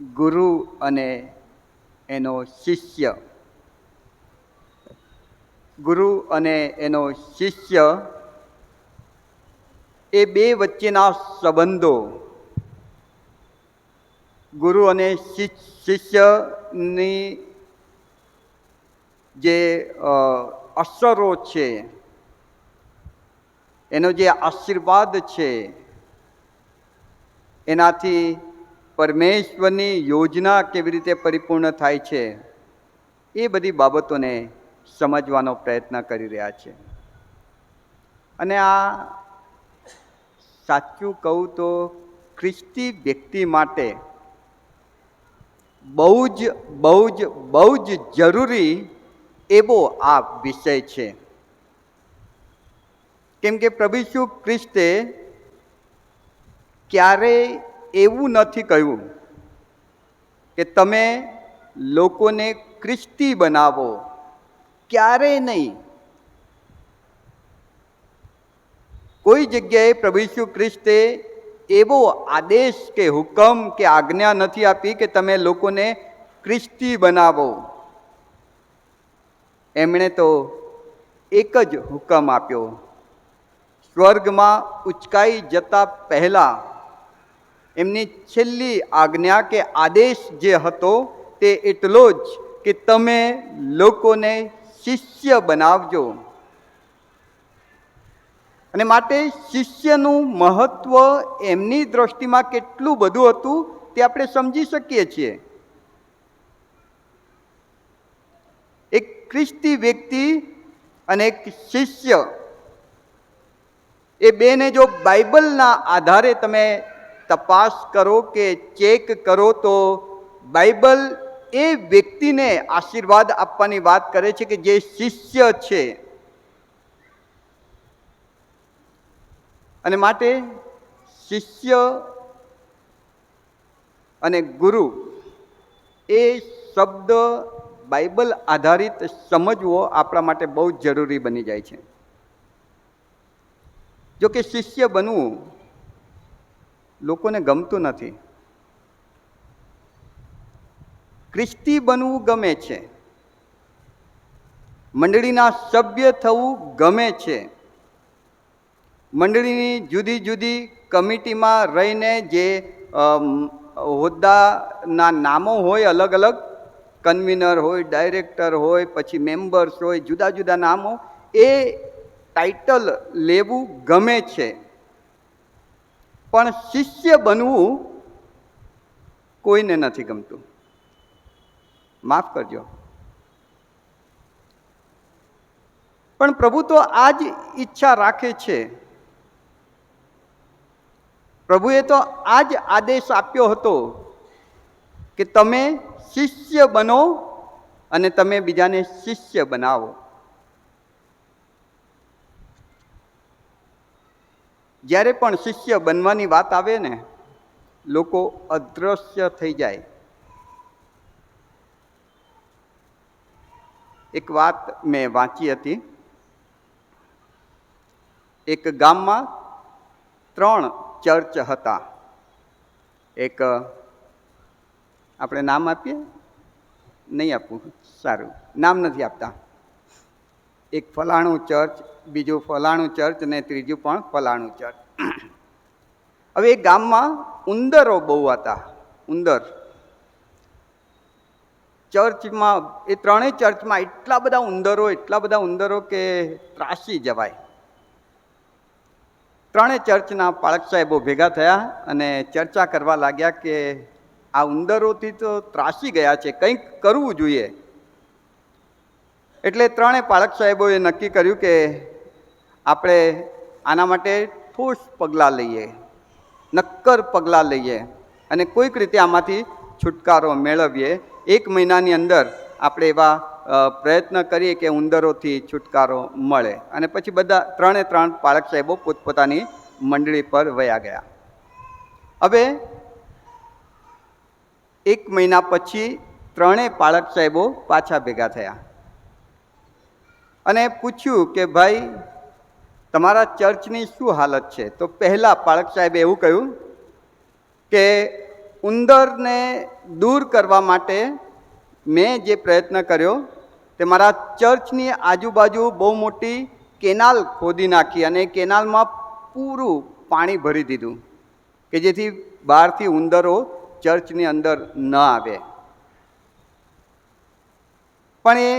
ગુરુ અને એનો શિષ્ય. ગુરુ અને એનો શિષ્ય એ બે વચ્ચેના સંબંધો, ગુરુ અને શિષ્યની જે અસરો છે, એનો જે આશીર્વાદ છે, એનાથી પરમેશ્વરની યોજના કેવી રીતે પરિપૂર્ણ થાય છે, એ બધી બાબતોને સમજવાનો પ્રયત્ન કરી રહ્યા છે. અને આ સાચું કહું તો ખ્રિસ્તી વ્યક્તિ માટે બહુ જ જરૂરી એવો આ વિષય છે. કેમ કે પ્રભુ ઈસુ ખ્રિસ્તે ક્યારેય એવું નથી કહ્યું કે તમે લોકોને ખ્રિસ્તી બનાવો, ક્યારેય નહીં. કોઈ જગ્યાએ પ્રભુ ઈસુ ખ્રિસ્તે એવો આદેશ કે હુકમ કે આજ્ઞા નથી આપી કે તમે લોકોને ખ્રિસ્તી બનાવો. એમણે તો એક જ હુકમ આપ્યો, સ્વર્ગમાં ઉચકાઈ જતા પહેલા એમની છેલ્લી આજ્ઞા કે આદેશ જે હતો તે એટલો જ કે તમે લોકોને શિષ્ય બનાવજો. અને માટે શિષ્યનું મહત્વ એમની દ્રષ્ટિમાં કેટલું બધું હતું તે આપણે સમજી શકીએ છીએ. એક ખ્રિસ્તી વ્યક્તિ અને એક શિષ્ય, એ બેને જો બાઇબલના આધારે તમે તપાસ કરો કે ચેક કરો તો બાઇબલ એ વ્યક્તિને આશીર્વાદ આપવાની વાત કરે છે કે જે શિષ્ય છે. અને માટે શિષ્ય અને ગુરુ એ શબ્દ બાઇબલ આધારિત સમજવો આપણા માટે બહુ જ જરૂરી બની જાય છે. જો કે શિષ્ય બનવું લોકોને ગમતું નથી. ખ્રિસ્તી બનવું ગમે છે, મંડળીના સભ્ય થવું ગમે છે, મંડળીની જુદી જુદી કમિટીમાં રહીને જે હોદ્દાના નામો હોય, અલગ અલગ કન્વીનર હોય, ડાયરેક્ટર હોય, પછી મેમ્બર્સ હોય, જુદા જુદા નામો, એ ટાઇટલ લેવું ગમે છે. પણ શિષ્ય બનવું કોઈને નથી ગમતું. માફ કરજો, પણ પ્રભુ તો આ જ ઈચ્છા રાખે છે. પ્રભુએ તો આ જ આદેશ આપ્યો હતો કે તમે શિષ્ય બનો અને તમે બીજાને શિષ્ય બનાવો. જ્યારે પણ શિષ્ય બનવાની વાત આવે ને, લોકો અદૃશ્ય થઈ જાય. એક વાત મેં વાંચી હતી. એક ગામમાં 3 ચર્ચ હતા. એક આપણે નામ આપીએ? નહીં આપવું, સારું, નામ નથી આપતા. એક ફલાણું ચર્ચ, બીજું ફલાણું ચર્ચ ને ત્રીજું પણ ફલાણું ચર્ચ. હવે એ ગામમાં ઉંદરો બહુ હતા. ઉંદર ચર્ચમાં, એ 3 ચર્ચમાં એટલા બધા ઉંદરો કે ત્રાસી જવાય. 3 ચર્ચના પાળક સાહેબો ભેગા થયા અને ચર્ચા કરવા લાગ્યા કે આ ઉંદરોથી તો ત્રાસી ગયા છે, કંઈક કરવું જોઈએ. એટલે 3 પાળક સાહેબોએ નક્કી કર્યું કે આપણે આના માટે ઠોસ પગલાં લઈએ, નક્કર પગલાં લઈએ અને કોઈક રીતે આમાંથી છુટકારો મેળવીએ. 1 મહિનાની અંદર આપણે એવા પ્રયત્ન કરીએ કે ઉંદરોથી છુટકારો મળે. અને પછી બધા 3 પાળક સાહેબો પોતપોતાની મંડળી પર વયા ગયા. હવે 1 મહિના પછી 3 પાળક સાહેબો પાછા ભેગા થયા અને પૂછ્યું કે ભાઈ તમારા ચર્ચની શું હાલત છે? તો પહેલા પાળક સાહેબે એવું કહ્યું કે ઉંદરને દૂર કરવા માટે મેં જે પ્રયત્ન કર્યો તે મારા ચર્ચની આજુબાજુ બહુ મોટી કેનાલ ખોદી નાખી અને કેનાલમાં પૂરું પાણી ભરી દીધું કે જેથી બહારથી ઉંદરો ચર્ચની અંદર ન આવે. પણ એ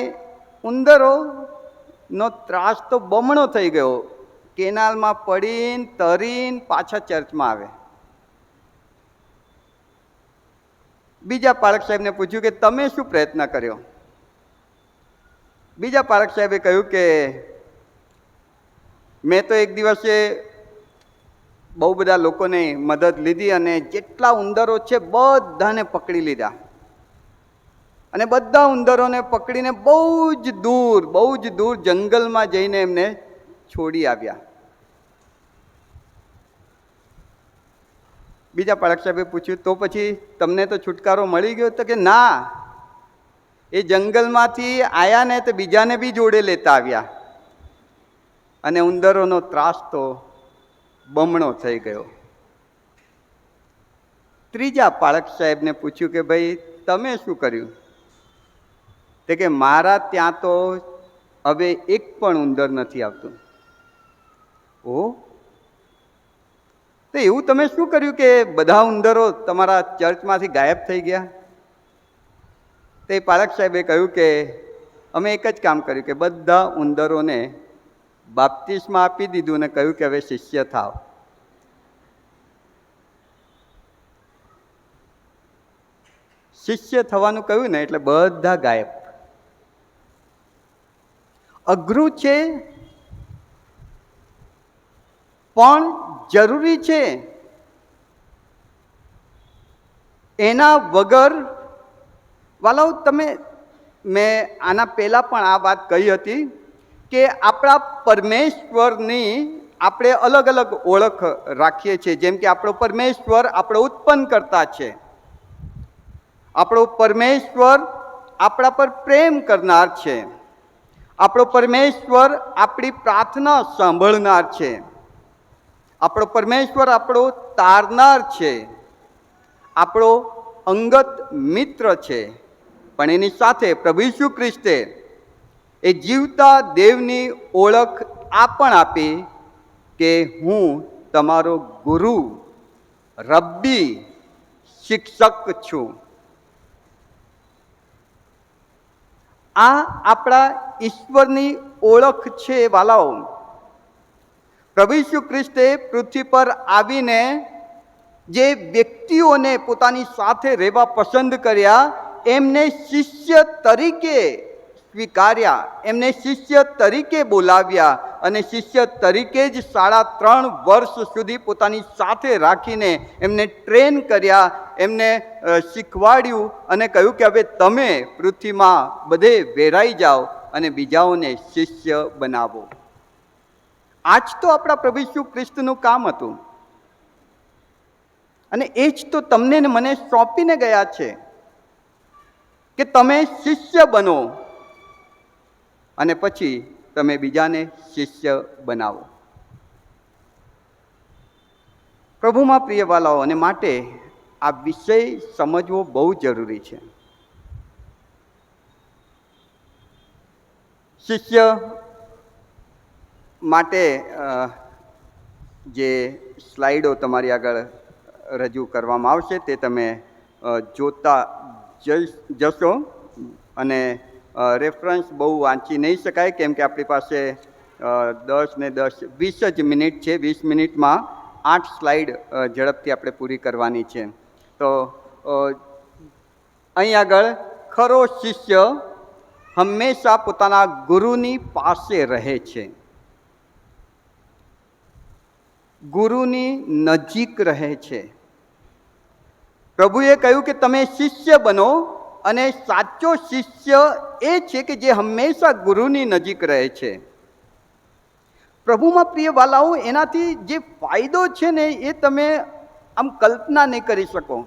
ઉંદરોનો ત્રાસ તો બમણો થઈ ગયો. કેનાલમાં પડીને તરીને પાછા ચર્ચમાં આવે. બીજા પાળક સાહેબને પૂછ્યું કે તમે શું પ્રયત્ન કર્યો? બીજા પાળક સાહેબે કહ્યું કે મેં તો એક દિવસે બહુ બધા લોકોને મદદ લીધી અને જેટલા ઉંદરો છે બધાને પકડી લીધા અને બધા ઉંદરોને પકડીને બહુ જ દૂર જંગલમાં જઈને એમને છોડી આવ્યા. બીજા પાળક સાહેબે પૂછ્યું તો પછી તમને તો છુટકારો મળી ગયો? તો કે ના, એ જંગલમાંથી આવ્યા ને તો બીજાને બી જોડે લેતા આવ્યા અને ઉંદરોનો ત્રાસ તો બમણો થઈ ગયો. ત્રીજા પાળક સાહેબને પૂછ્યું કે ભાઈ તમે શું કર્યું? તે કે મારા ત્યાં તો હવે એક પણ ઉંદર નથી આવતું. ઓ, તો એવું તમે શું કર્યું કે બધા ઉંદરો તમારા ચર્ચમાંથી ગાયબ થઈ ગયા? તે પાળક સાહેબે કહ્યું કે અમે એક જ કામ કર્યું કે બધા ઉંદરોને બાપ્તિસ્મા આપી દીધું અને કહ્યું કે હવે શિષ્ય થાવ. શિષ્ય થવાનું કહ્યું ને એટલે બધા ગાયબ. અઘરું છે પણ જરૂરી છે. એના વગર વાલાઓ મેં આના પહેલાં પણ આ વાત કહી હતી કે આપણા પરમેશ્વરની આપણે અલગ અલગ ઓળખ રાખીએ છીએ. જેમ કે આપણો પરમેશ્વર આપણો ઉત્પન્ન કરતા છે, આપણો પરમેશ્વર આપણા પર પ્રેમ કરનાર છે, આપણો પરમેશ્વર આપણી પ્રાર્થના સાંભળનાર છે, આપણો પરમેશ્વર આપણો તારનાર છે, આપણો અંગત મિત્ર છે. પણ એની સાથે પ્રભુ ઈસુ ખ્રિસ્તે એ જીવતા દેવની ઓળખ આ પણ આપી કે હું તમારો ગુરુ, રબ્બી, શિક્ષક છું. આ આપણા ઈશ્વરની ઓળખ છે વાલાઓ. પ્રભુ ઈસુ ખ્રિસ્તે પૃથ્વી પર આવીને જે વ્યક્તિઓને પોતાની સાથે રહેવા પસંદ કર્યા એમને શિષ્ય તરીકે સ્વીકાર્યા, એમને શિષ્ય તરીકે બોલાવ્યા અને શિષ્ય તરીકે જ 3.5 વર્ષ સુધી પોતાની સાથે રાખીને એમને ટ્રેન કર્યા, એમને શીખવાડ્યું અને કહ્યું કે હવે તમે પૃથ્વીમાં બધે વેરાઈ જાઓ અને બીજાઓને શિષ્ય બનાવો. આ જ તો આપણા પ્રભુ ઈસુ ખ્રિસ્તનું કામ હતું અને એ જ તો તમને ને મને સોંપીને ગયા છે કે તમે શિષ્ય બનો અને પછી તમે બીજાને શિષ્ય બનાવો. પ્રભુમાં પ્રિય વાલાઓ, અને માટે આ વિષય સમજવો બહુ જરૂરી છે. શિષ્ય માટે જે સ્લાઇડો તમારી આગળ રજૂ કરવામાં આવશે તે તમે જોતા જશો અને રેફરન્સ બહુ વાંચી નહીં શકાય કેમ કે આપણી પાસે 10 ને 10 20 જ મિનિટ છે. 20 મિનિટમાં 8 સ્લાઇડ ઝડપથી આપણે પૂરી કરવાની છે. તો અહીં આગળ ખરો શિષ્ય હંમેશા પોતાના ગુરુની પાસે રહે છે, ગુરુની નજીક રહે છે. પ્રભુએ કહ્યું કે તમે શિષ્ય બનો અને સાચો શિષ્ય એ છે કે જે હંમેશા ગુરુની નજીક રહે છે. પ્રભુમાં પ્રિય વાલાઓ, એનાથી જે ફાયદો છે ને એ તમે આમ કલ્પના નહીં કરી શકો.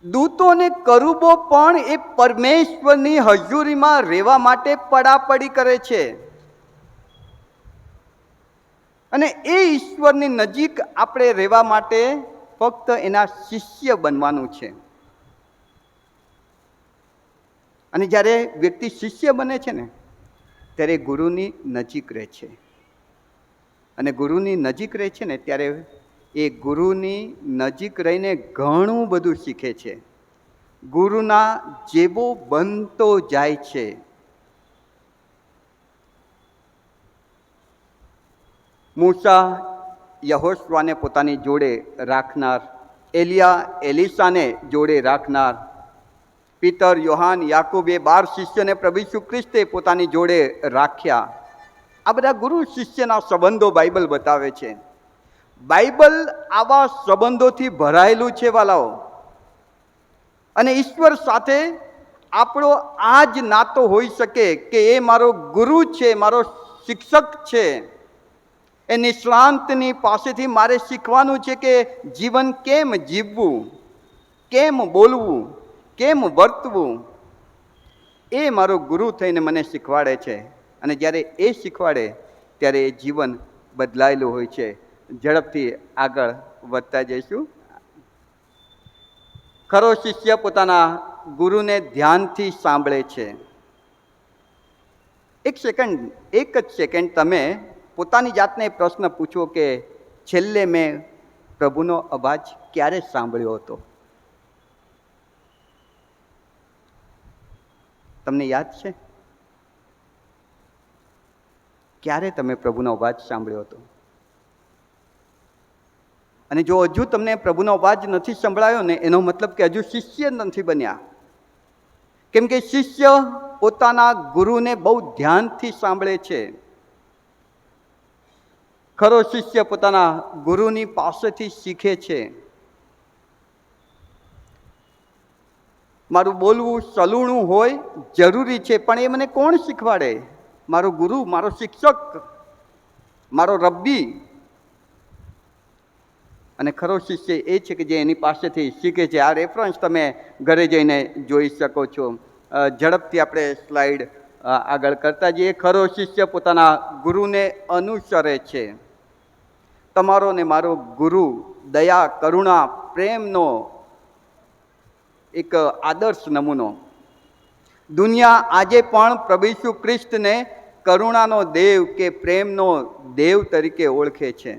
દૂતો અને કરુબો પણ એ પરમેશ્વરની હજુરીમાં રહેવા માટે પડાપડી કરે છે અને એ ઈશ્વરની નજીક આપણે રહેવા માટે ફક્ત એના શિષ્ય બનવાનું છે. અને જ્યારે વ્યક્તિ શિષ્ય બને છે ને, ત્યારે ગુરુની નજીક રહે છે. અને ગુરુની નજીક રહે છે ને, ત્યારે એ ગુરુની નજીક રહીને ઘણું બધું શીખે છે. ગુરુના જેવો બનતો જાય છે. મૂસા યહોશવાને પોતાની જોડે રાખનાર, એલિયા એલિસાને જોડે રાખનાર, પીતર, યોહાન, યાકૂબ એ 12 શિષ્યને પ્રભુ ઈસુ ખ્રિસ્તે પોતાની જોડે રાખ્યા. આ બધા ગુરુ શિષ્યના સંબંધો બાઇબલ બતાવે છે. બાઇબલ આવા સંબંધોથી ભરાયેલું છે વાલાઓ. અને ઈશ્વર સાથે આપણો આ જ નાતો હોઈ શકે કે એ મારો ગુરુ છે, મારો શિક્ષક છે. એ નિષ્ણાંતની પાસેથી મારે શીખવાનું છે કે જીવન કેમ જીવવું, કેમ બોલવું, કેમ વર્તવું. એ મારો ગુરુ થઈને મને શીખવાડે છે. અને જ્યારે એ શીખવાડે ત્યારે એ જીવન બદલાયેલું હોય છે. ઝડપથી આગળ વધતા જઈશું. ખરો શિષ્ય પોતાના ગુરુને ધ્યાનથી સાંભળે છે. એક જ સેકન્ડ તમે પોતાની જાતને પ્રશ્ન પૂછો કે છેલ્લે મેં પ્રભુનો અવાજ ક્યારે સાંભળ્યો હતો? તમને યાદ છે? ક્યારે તમે પ્રભુનો અવાજ સાંભળ્યો હતો? અને જો હજુ તમને પ્રભુનો અવાજ નથી સંભળાયો ને, એનો મતલબ કે હજુ શિષ્ય નથી બન્યા. કેમ કે શિષ્ય પોતાના ગુરુને બહુ ધ્યાનથી સાંભળે છે. ખરો શિષ્ય પોતાના ગુરુની પાસેથી શીખે છે. મારું બોલવું સલૂણું હોય જરૂરી છે, પણ એ મને કોણ શીખવાડે? મારો ગુરુ, મારો શિક્ષક, મારો રબ્બી. અને ખરો શિષ્ય એ છે કે જે એની પાસેથી શીખે છે. આ રેફરન્સ તમે ઘરે જઈને જોઈ શકો છો. ઝડપથી આપણે સ્લાઇડ આગળ કરતા જઈએ. ખરો શિષ્ય પોતાના ગુરુને અનુસરે છે. તમારો ને મારો ગુરુ દયા, કરુણા, પ્રેમનો એક આદર્શ નમૂનો. દુનિયા આજે પણ પ્રભુ ઈસુ ખ્રિસ્તને કરુણાનો દેવ કે પ્રેમનો દેવ તરીકે ઓળખે છે.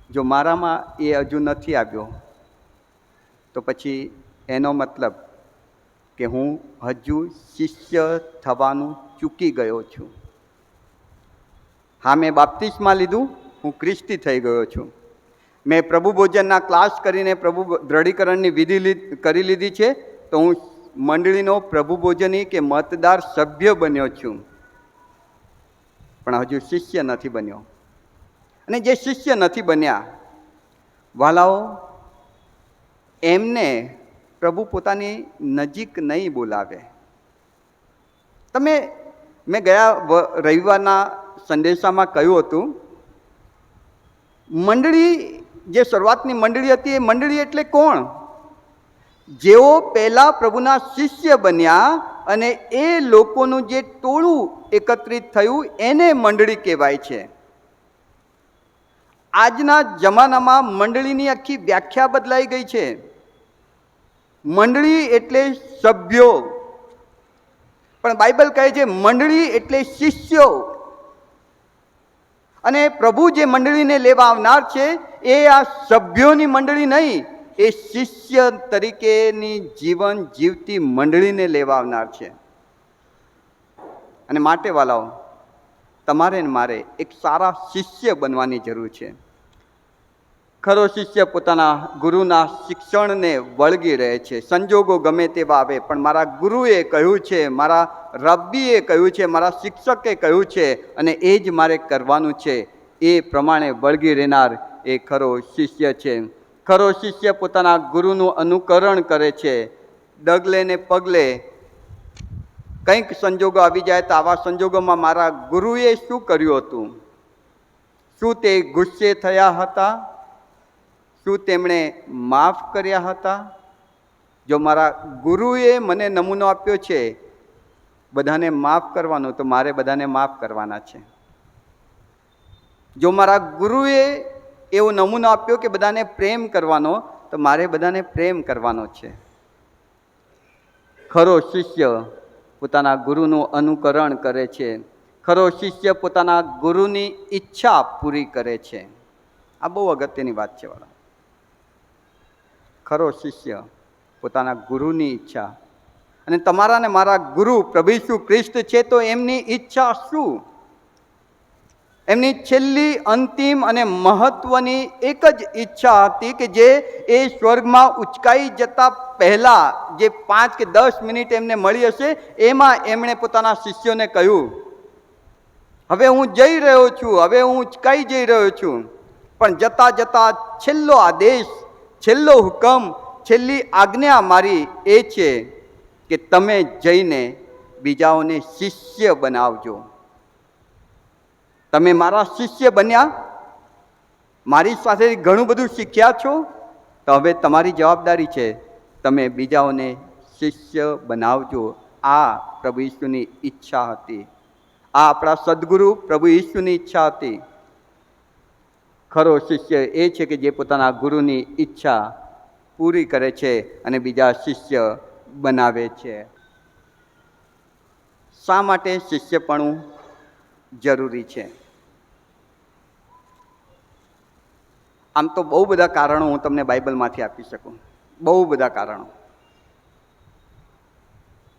જો મારામાં એ હજુ નથી આવ્યો તો પછી એનો મતલબ કે હું હજુ શિષ્ય થવાનું ચૂકી ગયો છું. હા, મેં બાપ્તિસ્મા લીધું, હું ખ્રિસ્તી થઈ ગયો છું. મેં પ્રભુ ભોજનના ક્લાસ કરીને પ્રભુ દ્રઢીકરણની વિધિ કરી લીધી છે, તો હું મંડળીનો પ્રભુ ભોજની કે મતદાર સભ્ય બન્યો છું, પણ હજુ શિષ્ય નથી બન્યો. અને જે શિષ્ય નથી બન્યા વાલાઓ, એમને પ્રભુ પોતાની નજીક નહીં બોલાવે. મેં ગયા રવિવારના સંદેશામાં કહ્યું હતું, મંડળી, જે શરૂઆતની મંડળી હતી, એ મંડળી એટલે કોણ? જેઓ પહેલા પ્રભુના શિષ્ય બન્યા અને એ લોકોનું જે ટોળું એકત્રિત થયું એને મંડળી કહેવાય છે. આજના જમાનામાં મંડળીની આખી વ્યાખ્યા બદલાઈ ગઈ છે. મંડળી એટલે સભ્યો, પણ બાઇબલ કહે છે મંડળી એટલે શિષ્યો. અને પ્રભુ જે મંડળીને લેવા આવનાર છે એ આ સભ્યોની મંડળી નહીં, એ શિષ્ય તરીકેની જીવન જીવતી મંડળીને લેવા આવનાર છે. અને માટે વાલાઓ, તમારે ને મારે એક સારા શિષ્ય બનવાની જરૂર છે. ખરો શિષ્ય પોતાના ગુરુના શિક્ષણને વળગી રહે છે. સંજોગો ગમે તેવા આવે, પણ મારા ગુરુએ કહ્યું છે, મારા રબ્બીએ કહ્યું છે, મારા શિક્ષકે કહ્યું છે, અને એ જ મારે કરવાનું છે, એ પ્રમાણે વળગી રહેનાર એ ખરો શિષ્ય છે. ખરો શિષ્ય પોતાના ગુરુનું અનુકરણ કરે છે. ડગલે ને પગલે કંઈક સંજોગો આવી જાય તો આવા સંજોગોમાં મારા ગુરુએ શું કર્યું હતું? શું તે ગુસ્સે થયા હતા? શું તેમણે માફ કર્યા હતા? જો મારા ગુરુએ મને નમૂનો આપ્યો છે બધાને માફ કરવાનું, તો મારે બધાને માફ કરવાના છે. જો મારા ગુરુએ એવો નમૂનો આપ્યો કે બધાને પ્રેમ કરવાનો, તો મારે બધાને પ્રેમ કરવાનો છે. ખરો શિષ્ય પોતાના ગુરુનું અનુકરણ કરે છે. ખરો શિષ્ય પોતાના ગુરુની ઈચ્છા પૂરી કરે છે. આ બહુ અગત્યની વાત છે વાળા. ખરો શિષ્ય પોતાના ગુરુની ઈચ્છા, અને તમારા ને મારા ગુરુ પ્રભુ ઈસુ ખ્રિસ્ત છે, તો એમની ઈચ્છા શું? એમની છેલ્લી અંતિમ અને મહત્વની એક જ ઈચ્છા હતી કે જે એ સ્વર્ગમાં ઉચકાઈ જતા પહેલા જે 5 કે 10 મિનિટ એમને મળી હશે, એમાં એમણે પોતાના શિષ્યોને કહ્યું, હવે હું જઈ રહ્યો છું, હવે હું ઉચકાઈ જઈ રહ્યો છું, પણ જતા જતા છેલ્લો આદેશ, છેલ્લો હુકમ, છેલ્લી આજ્ઞા મારી એ છે કે તમે જઈને બીજાઓને શિષ્ય બનાવજો. તમે મારા શિષ્ય બન્યા, મારી સાથે ઘણું બધું શીખ્યા છો, તો હવે તમારી જવાબદારી છે, તમે બીજાઓને શિષ્ય બનાવજો. આ પ્રભુ ઈસુની ઈચ્છા હતી. આ આપણા સદગુરુ પ્રભુ ઈસુની ઈચ્છા હતી. ખરો શિષ્ય એ છે કે જે પોતાના ગુરુની ઈચ્છા પૂરી કરે છે અને બીજા શિષ્ય બનાવે છે. શા માટે શિષ્યપણું જરૂરી છે? આમ તો બહુ બધા કારણો હું તમને બાઇબલમાંથી આપી શકું, બહુ બધા કારણો.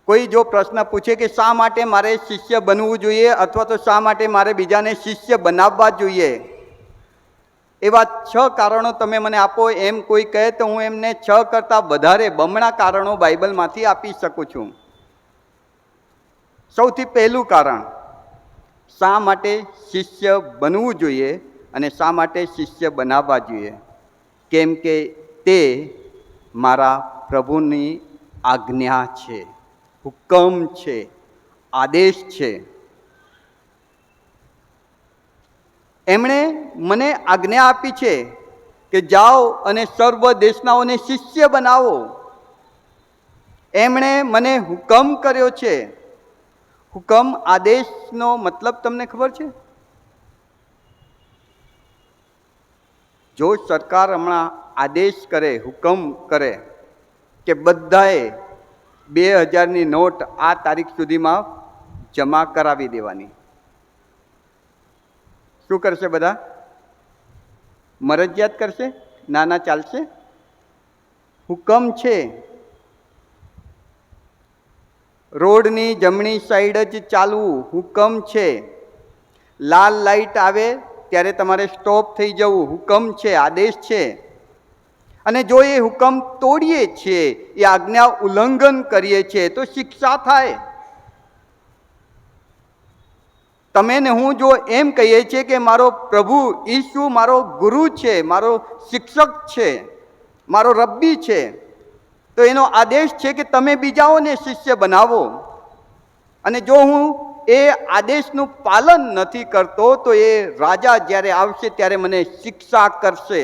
કોઈ જો પ્રશ્ન પૂછે કે શા માટે મારે શિષ્ય બનવું જોઈએ, અથવા તો શા માટે મારે બીજાને શિષ્ય બનાવવા જોઈએ, એવા 6 કારણો તમે મને આપો એમ કોઈ કહે, તો હું એમને 6 કરતાં વધારે બમણા કારણો બાઇબલમાંથી આપી શકું છું. સૌથી પહેલું કારણ, શા માટે શિષ્ય બનવું જોઈએ અને શા માટે શિષ્ય બનાવવા જોઈએ? કેમ કે તે મારા પ્રભુની આજ્ઞા છે, હુકમ છે, આદેશ છે. એમણે મને આજ્ઞા આપી છે કે જાઓ અને સર્વ દેશનાઓને શિષ્ય બનાવો. એમણે મને હુકમ કર્યો છે. હુકમ, આદેશનો મતલબ તમને ખબર છે? જો સરકાર હમણાં આદેશ કરે, હુકમ કરે કે બધાએ 2000ની નોટ આ તારીખ સુધીમાં જમા કરાવી દેવાની, શું કરશે? બધા મરજિયાત કરશે? ના ના, ચાલશે. હુકમ છે. રોડની જમણી સાઈડ જ ચાલવું હુકમ છે. લાલ લાઈટ આવે ત્યારે તમારે સ્ટોપ થઈ જવું હુકમ છે, આદેશ છે. અને જો એ હુકમ તોડીએ છીએ, એ આજ્ઞા ઉલ્લંઘન કરીએ છીએ, તો શિક્ષા થાય. તમે ને હું જો એમ કહીએ છીએ કે મારો પ્રભુ ઈસુ મારો ગુરુ છે, મારો શિક્ષક છે, મારો રબ્બી છે, તો એનો આદેશ છે કે તમે બીજાઓને શિષ્ય બનાવો. અને જો હું એ આદેશનું પાલન નથી કરતો, તો એ રાજા જ્યારે આવશે ત્યારે મને શિક્ષા કરશે.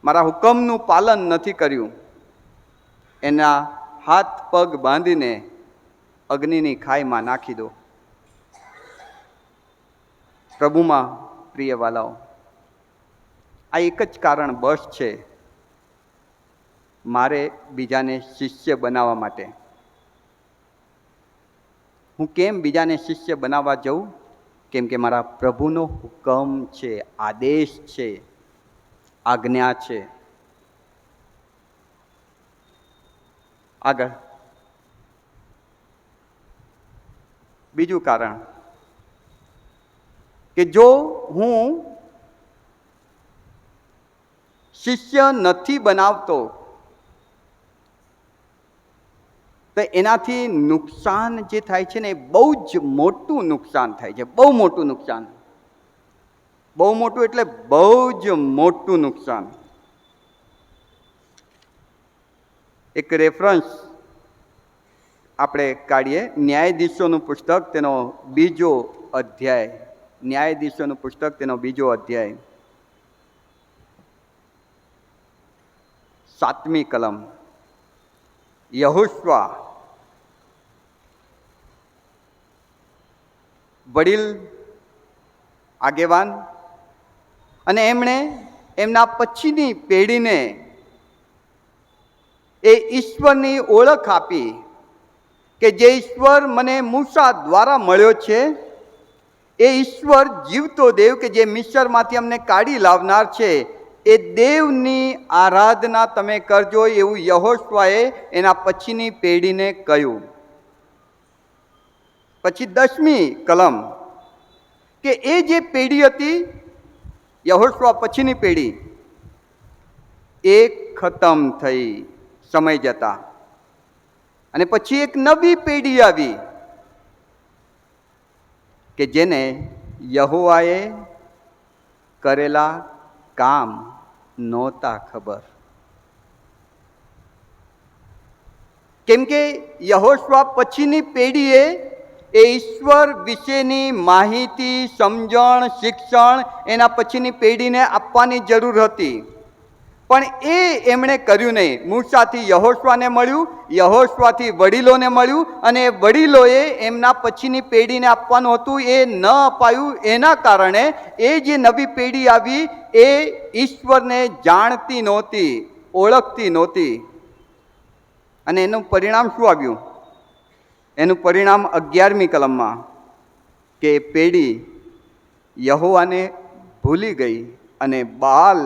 મારા હુકમનું પાલન નથી કર્યું, એના હાથ પગ બાંધીને અગ્નિની ખાઈમાં નાખી દો. પ્રભુમાં પ્રિય વાલાઓ, આ એક જ કારણ બસ છે મારે બીજાને શિષ્ય બનાવવા માટે. હું કેમ બીજાને શિષ્ય બનાવવા જાઉં? કેમ કે મારા પ્રભુનો હુકમ છે, આદેશ છે, આજ્ઞા છે. આગળ બીજું કારણ કે જો હું શિષ્ય નથી બનાવતો, તો એનાથી નુકસાન જે થાય છે ને, એ બહુ જ મોટું નુકસાન થાય છે. બહુ મોટું નુકસાન, બહુ મોટું એટલે બહુ જ મોટું નુકસાન. એક રેફરન્સ આપણે કાઢીએ, ન્યાયાધીશોનું પુસ્તક, તેનો 2જો અધ્યાય. ન્યાયાધીશોનું પુસ્તક, તેનો 2જો અધ્યાય, 7મી કલમ. યહોશવા વડીલ આગેવાન, અને એમણે એમના પછીની પેઢીને એ ઈશ્વરની ઓળખ આપી કે જે ઈશ્વર મને મૂસા દ્વારા મળ્યો છે એ ઈશ્વર જીવતો દેવ કે જે મિસરમાંથી અમને કાઢી લાવનાર છે, એ દેવની આરાધના તમે કરજો, એવું યહોશુઆએ એના પછીની પેઢીને કહ્યું. પછી 10મી કલમ કે એ જે પેઢી હતી યહોશુઆ પછીની પેઢી, એ ખતમ થઈ સમય જતા, અને પછી એક નવી પેઢી આવી કે જેને યહોવાએ કરેલા કામ નહોતા ખબર. કેમ કે યહોશુઆ પછીની પેઢીએ એ ઈશ્વર વિશેની માહિતી, સમજણ, શિક્ષણ એના પછીની પેઢીને આપવાની જરૂર હતી, પણ એ એમણે કર્યું નહીં. મૂસાથી યહોશુઆને મળ્યું, યહોશુઆથી વડીલોને મળ્યું, અને વડીલોએ એમના પછીની પેઢીને આપવાનું હતું, એ ન અપાયું. એના કારણે એ જે નવી પેઢી આવી એ ઈશ્વરને જાણતી નહોતી, ઓળખતી નહોતી. અને એનું પરિણામ શું આવ્યું? એનું પરિણામ 11મી કલમમાં કે પેઢી યહોવાને ભૂલી ગઈ અને બાલ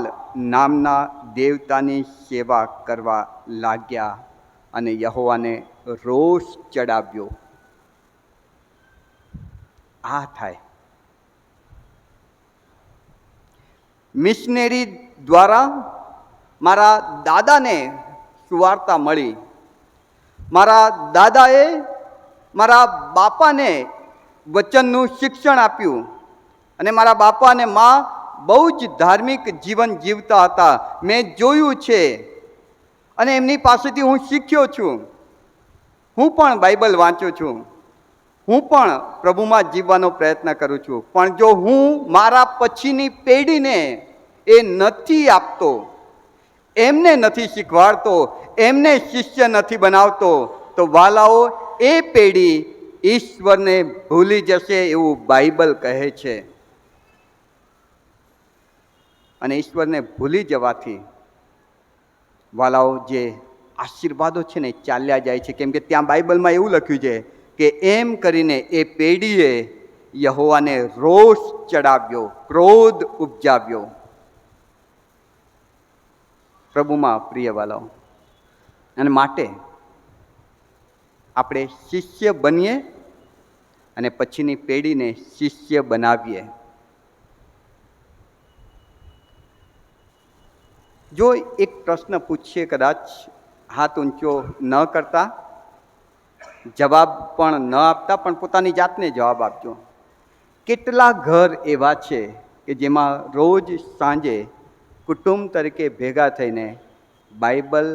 નામના દેવતાની સેવા કરવા લાગ્યા અને યહોવાને રોષ ચડાવ્યો. આ થાય. મિશનરી દ્વારા મારા દાદાને સુવાર્તા મળી. મારા દાદાએ મારા બાપાને વચનનું શિક્ષણ આપ્યું, અને મારા બાપા અને મા બહુ જ ધાર્મિક જીવન જીવતા હતા. મેં જોયું છે અને એમની પાસેથી હું શીખ્યો છું. હું પણ બાઇબલ વાંચું છું, હું પણ પ્રભુમાં જીવવાનો પ્રયત્ન કરું છું. પણ જો હું મારા પછીની પેઢીને એ નથી આપતો, એમને નથી શીખવાડતો, એમને શિષ્ય નથી બનાવતો, તો વાલાઓ એ પેઢી ઈશ્વરને ભૂલી જશે એવું બાઇબલ કહે છે. અને ઈશ્વરને ભૂલી જવાથી વાલાઓ જે આશીર્વાદો છે ને ચાલ્યા જાય છે. કેમ કે ત્યાં બાઇબલમાં એવું લખ્યું છે કે એમ કરીને એ પેઢીએ યહોવાને રોષ ચડાવ્યો, ક્રોધ ઉપજાવ્યો. પ્રભુમાં પ્રિય વાલાઓ, અને માટે આપણે શિષ્ય બનીએ અને પછીની પેઢીને શિષ્ય બનાવીએ. જો એક પ્રશ્ન પૂછીએ, કદાચ હાથ ઊંચો ન કરતા, જવાબ પણ ન આપતા, પણ પોતાની જાતને જવાબ આપજો. કેટલા ઘર એવા છે કે જેમાં રોજ સાંજે કુટુંબ તરીકે ભેગા થઈને બાઇબલ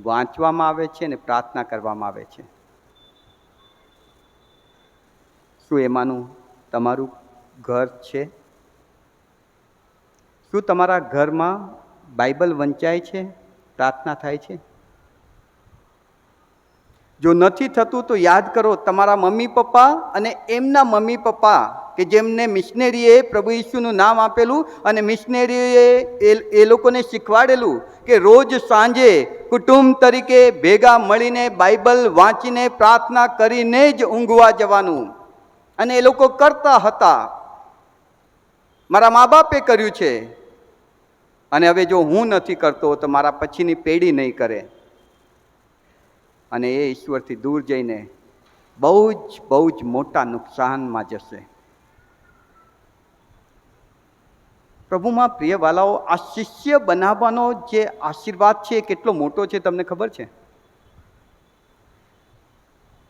વાંચવામાં આવે છે અને પ્રાર્થના કરવામાં આવે છે? શું એમાંનું તમારું ઘર છે? શું તમારા ઘરમાં બાઇબલ વંચાય છે, પ્રાર્થના થાય છે? જો નથી થતું તો યાદ કરો, તમારા મમ્મી પપ્પા અને એમના મમ્મી પપ્પા કે જેમને મિશનરીએ પ્રભુ ઈસુનું નામ આપેલું અને મિશનરીએ એ લોકોને શીખવાડેલું કે રોજ સાંજે કુટુંબ તરીકે ભેગા મળીને બાઇબલ વાંચીને પ્રાર્થના કરીને જ ઊંઘવા જવાનું, અને એ લોકો કરતા હતા. મારા મા બાપે કર્યું છે, અને હવે જો હું નથી કરતો તો મારા પછીની પેઢી નહીં કરે, અને એ ઈશ્વરથી દૂર જઈને બહુ જ મોટા નુકસાનમાં જશે. પ્રભુમાં પ્રિય વાલાઓ, આ શિષ્ય બનાવવાનો જે આશીર્વાદ છે એ કેટલો મોટો છે તમને ખબર છે?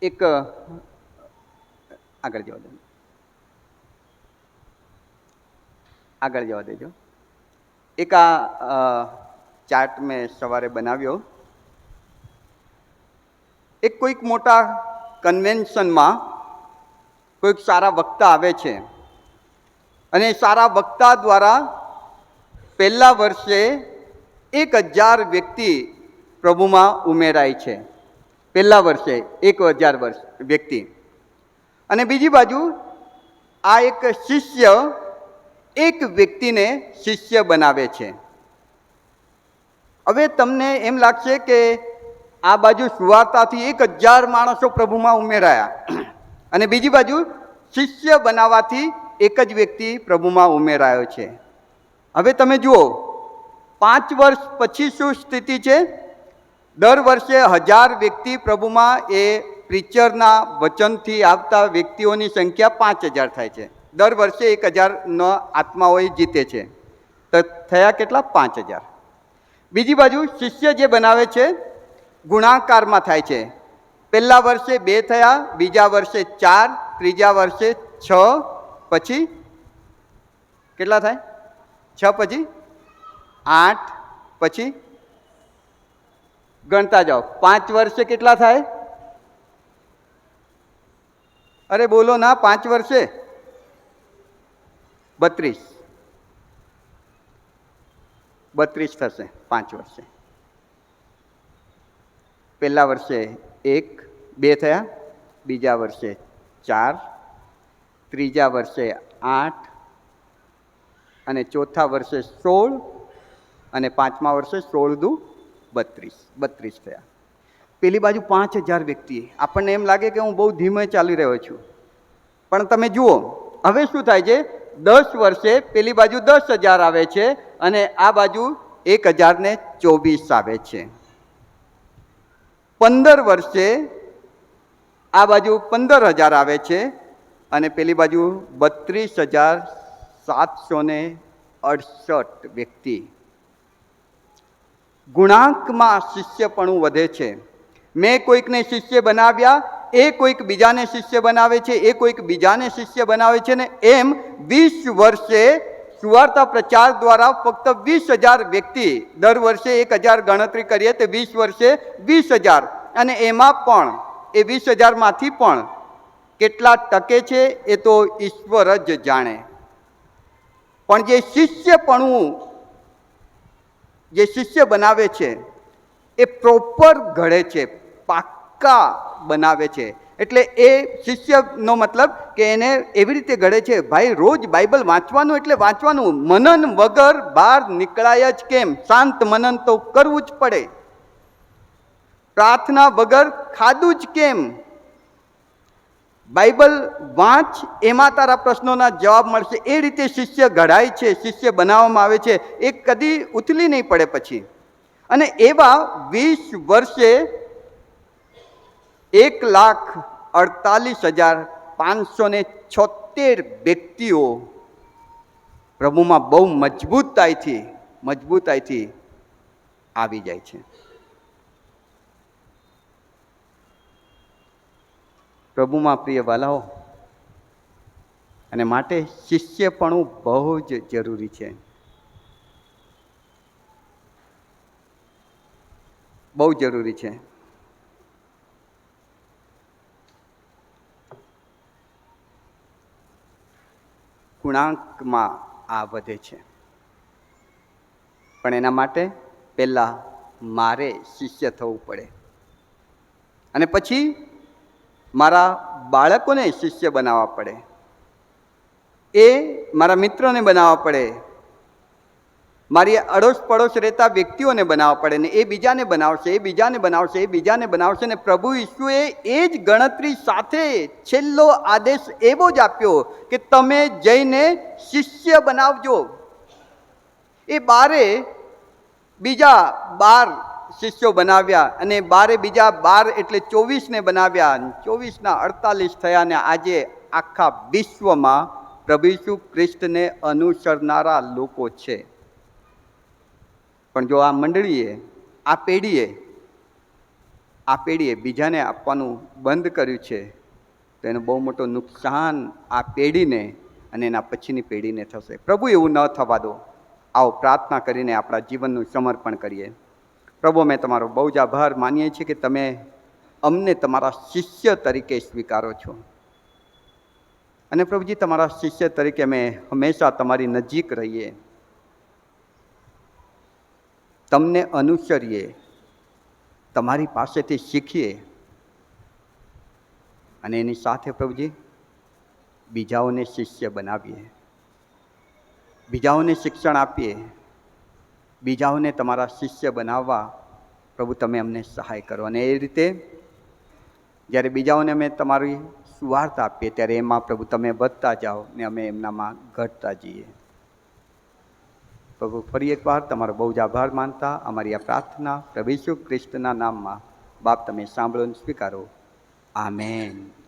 એક આગળ જવા દેજો. એક આ ચાર્ટ મેં સવારે બનાવ્યો. એક કોઈક મોટા કન્વેન્શનમાં કોઈક સારા વક્તા આવે છે, અને સારા વક્તા દ્વારા પહેલા વર્ષે 1000 વ્યક્તિ પ્રભુમાં ઉમેરાય છે. પહેલા વર્ષે 1000 વ્યક્તિ, અને બીજી બાજુ આ એક શિષ્ય એક વ્યક્તિને શિષ્ય બનાવે છે. હવે તમને એમ લાગશે કે આ બાજુ સુવાર્તાથી 1000 માણસો પ્રભુમાં ઉમેરાયા અને બીજી બાજુ શિષ્ય બનાવવાથી એક જ વ્યક્તિ પ્રભુમાં ઉમેરાયો છે. હવે તમે જુઓ 5 વર્ષ પછી શું સ્થિતિ છે? દર વર્ષે 1000 વ્યક્તિ પ્રભુમાં, એ પ્રીચરના વચનથી આવતા વ્યક્તિઓની સંખ્યા 5000 થાય છે. દર વર્ષે 1000 આત્માઓ જીતે છે, તો થયા કેટલા? 5000. બીજી બાજુ શિષ્ય જે બનાવે છે ગુણાકારમાં થાય છે. પહેલા વર્ષે 2 થયા, બીજા વર્ષે 4, ત્રીજા વર્ષે 6, પછી કેટલા થાય? 6 પછી 8, પછી ગણતા જાઓ. 5 વર્ષે કેટલા થાય? અરે બોલો ના, 5 વર્ષે 32 થશે 5 વર્ષે. પહેલા વર્ષે 1, 2 થયા, બીજા વર્ષે 4, ત્રીજા વર્ષે 8, અને ચોથા વર્ષે 16, અને પાંચમા વર્ષે 16 દુ 32 થયા. પેલી બાજુ 5000 વ્યક્તિ. આપણને એમ લાગે કે હું બહુ ધીમે ચાલી રહ્યો છું, પણ તમે જુઓ હવે શું થાય છે. 10 વર્ષે પેલી બાજુ 10,000 આવે છે અને આ બાજુ 1024 આવે છે. 15 વર્ષે આ બાજુ 15000 આવે છે અને પેલી બાજુ 32,768 વ્યક્તિ. ગુણાંકમાં શિષ્યપણું વધે છે. મેં કોઈકને શિષ્ય બનાવ્યા, એ કોઈક બીજાને શિષ્ય બનાવે છે, એ કોઈક બીજાને શિષ્ય બનાવે છે, ને એમ 20 વર્ષે સુવાર્તા પ્રચાર દ્વારા ફક્ત 20,000 વ્યક્તિ, દર વર્ષે 1000 ગણતરી કરીએ તો 20 વર્ષે 20,000, અને એમાં પણ એ 20,000 માંથી પણ કેટલા ટકે છે એ તો ઈશ્વર જ જાણે. પણ જે શિષ્યપણું, જે શિષ્ય બનાવે છે એ પ્રોપર ઘડે છે, પાક્કા બનાવે છે. એટલે એ શિષ્યનો મતલબ કે એને એવી રીતે ઘડે છે, ભાઈ રોજ બાઇબલ વાંચવાનું એટલે વાંચવાનું, મનન વગર બહાર નીકળાય જ કેમ? શાંત મનન તો કરવું જ પડે. પ્રાર્થના વગર ખાધું જ કેમ? બાઇબલ વાંચ, એમાં તારા પ્રશ્નોના જવાબ મળશે. એ રીતે શિષ્ય ઘડાય છે, શિષ્ય બનાવવામાં આવે છે, એ કદી ઉથલી નહીં પડે પછી. અને એવા 20 વર્ષે 1,48,576 વ્યક્તિઓ પ્રભુમાં બહુ મજબૂતાઈથી આવી જાય છે. પ્રભુમાં પ્રિય વાલાઓ, અને માટે શિષ્યપણું બહુ જ જરૂરી છે, બહુ જરૂરી છે. ગુણાંકમાં આ વધે છે, પણ એના માટે પહેલાં મારે શિષ્ય થવું પડે, અને પછી મારા બાળકોને શિષ્ય બનાવવા પડે, એ મારા મિત્રોને બનાવવા પડે, મારી અડોશ પડોશ રહેતા વ્યક્તિઓને બનાવવા પડે, ને એ બીજાને બનાવશે, એ બીજાને બનાવશે, એ બીજાને બનાવશે. ને પ્રભુ ઈસુએ એ જ ગણતરી સાથે છેલ્લો આદેશ એવો જ આપ્યો કે તમે જઈને શિષ્ય બનાવજો. એ 12 બીજા 12 શિષ્યો બનાવ્યા, અને 12 બીજા 12 એટલે 24ને બનાવ્યા. 24ના 48 થયા, ને આજે આખા વિશ્વમાં પ્રભુ ઈસુ ખ્રિસ્તને અનુસરનારા લોકો છે. પણ જો આ મંડળીએ, આ પેઢીએ બીજાને આપવાનું બંધ કર્યું છે, તો એનું બહુ મોટું નુકસાન આ પેઢીને અને એના પછીની પેઢીને થશે. પ્રભુ એવું ન થવા દો. આવો પ્રાર્થના કરીને આપણા જીવનનું સમર્પણ કરીએ. પ્રભુ, અમે તમારો બહુ જ આભાર માનીએ છીએ કે તમે અમને તમારા શિષ્ય તરીકે સ્વીકારો છો, અને પ્રભુજી તમારા શિષ્ય તરીકે અમે હંમેશા તમારી નજીક રહીએ, તમને અનુસરીએ, તમારી પાસેથી શીખીએ, અને એની સાથે પ્રભુજી બીજાઓને શિષ્ય બનાવીએ, બીજાઓને શિક્ષણ આપીએ, બીજાઓને તમારા શિષ્ય બનાવવા પ્રભુ તમે અમને સહાય કરો. અને એ રીતે જ્યારે બીજાઓને અમે તમારી સુવાર્તા આપીએ ત્યારે એમાં પ્રભુ તમે વધતા જાઓ ને અમે એમનામાં ઘટતા જઈએ. પ્રભુ ફરી એકવાર તમારો બહુ જ આભાર માનતા અમારી આ પ્રાર્થના પ્રભુ ઈસુ ખ્રિસ્તના નામમાં બાપ તમે સાંભળો અને સ્વીકારો. આમેન.